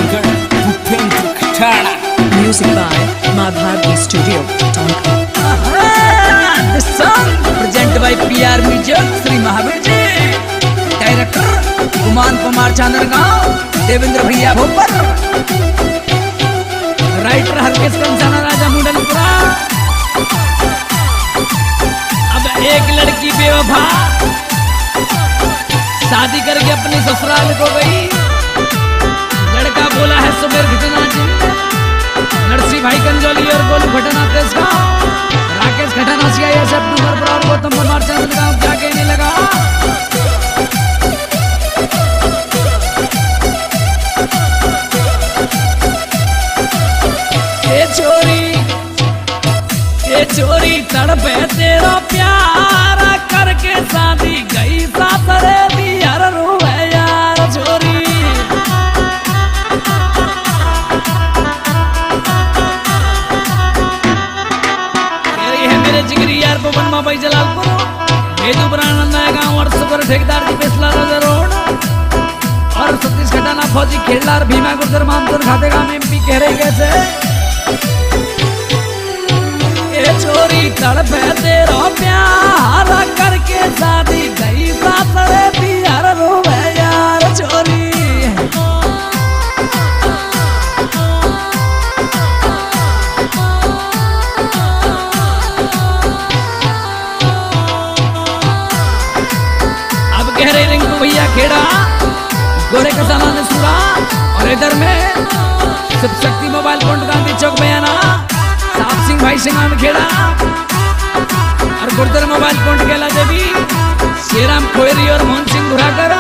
Singer Bhupendra Khatada. Music by Madhavi Studio, Tonka. The song presented by PR Music, Shri Mahaveer ji. Director Guman Kumar Chandargaon, Devendra Bhaiya Bhopar. Writer Harkesh Kansana Raja Mundalpura. अब एक लड़की बेवफा शादी करके अपने ससुराल को गई। लड़का बोला है सुमेर घटना जी, नरसी भाई कंजोली और गोलू घटना तेजगांव, राकेश घटना CISF डूंगरपुरा और गौतम कुमार चांदरगांव। क्या कहने लगा? ये छोरी तड़पे तेरा प्यार करके शादी गई सासरे दियार रोवे यार छोरी। है मेरे जिगरी यार पवन माबाई जलालपुर, वेदू ब्रानंदा गांव और सुपर ठेकेदार जी बेसला रोड और सतीश खटाना फौजी खेलदार भीमा गुर्जर मामतुर खाते गांव MP कह रहे कैसे? छोरी तड़पे तेरा प्यार करके शादी गई सासरे दियार रोवे यार छोरी। अब कह रहे रिंकू भैया खेड़ा गोरे कसाना ने सुना और इधर में शिव शक्ति मोबाइल पॉइंट गांधी चौक बयाना, साहब सिंह भाई सिंगान खेड़ा और गुर्जर मोबाइल पॉइंट केला देवी, श्रीराम खोयरी और मोहन सिंह घुराकर।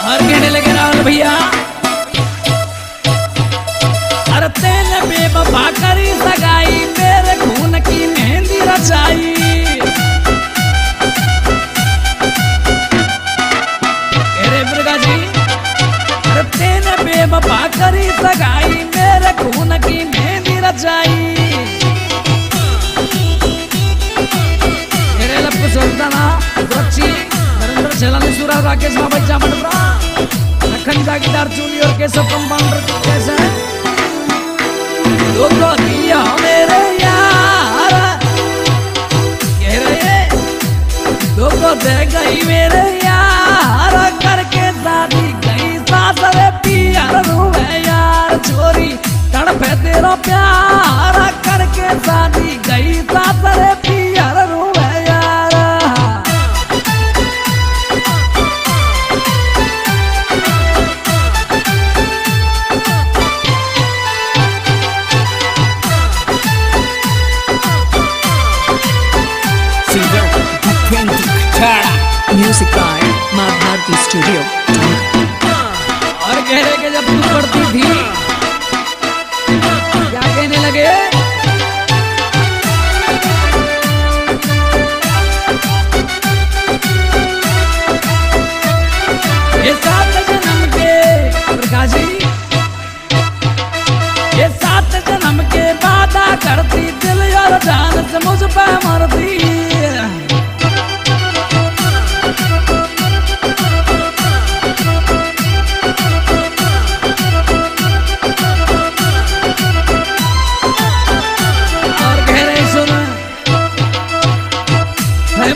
और कहने लगे राहुल भैया, अरे तेने बेवफा करी सगाई, मेरे खून की मेहंदी रचाई। अरे मुर्गा जी, अरे तेने बेवफा करी सगाई, मेरे खून की मेहंदी रचाई। अरे लप्पू सुल्ताना बच्ची नरेंद्र छलानी सुरा राकेश बाबा जामनपुरा, लखन जागीदार चूली और केशव कंपाउंडर कैसे दो तो दिया मेरे यार, कह रहे दो तो दे गई मेरे यार करके शादी गई सासरे पियार रोवे यार छोरी। तड़पे तेरा प्यार करके शादी गई सासरे पियार रोवे यार। Singer Bhupendra Khatada. Music by Madhavi Studio, Tonka. और कह रहे कि जब तू पढ़ती थी क्या कहने लगे? ये 7 जन्म के प्रकाश जी, ये 7 जन्म के वादा करती, दिल और जान से मुझ पे मरती।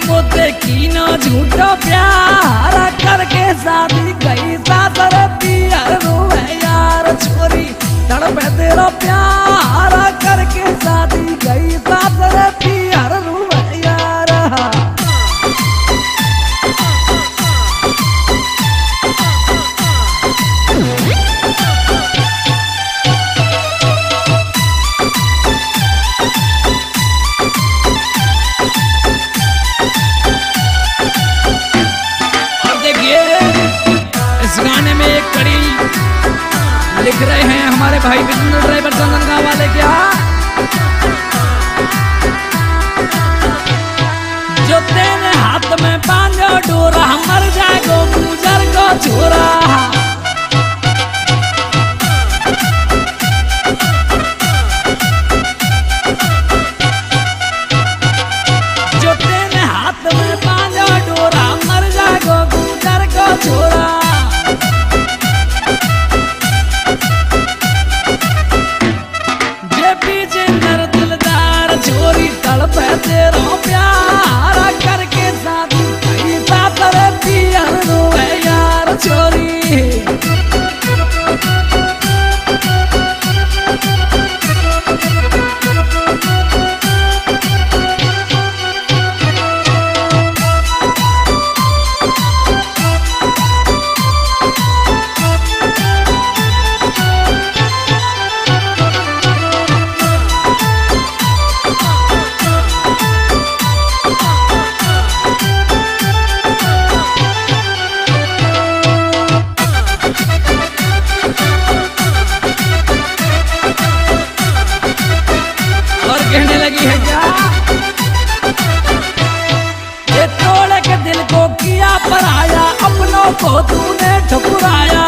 मोते की ना झूठा प्यार करके शादी गई सासरे पियार रोवे यार छोरी। तड़पे तेरा प्यार करके शादी गई सासरे पियार रोवे यार। गाने में एक कड़ी लिख रहे हैं हमारे भाई विष्णु ड्राइवर चंदनगांव वाले। क्या जो तेरे हाथ में बांधो डोरा, मर जाएगो गुजर को छोरा। को तूने ठुकराया।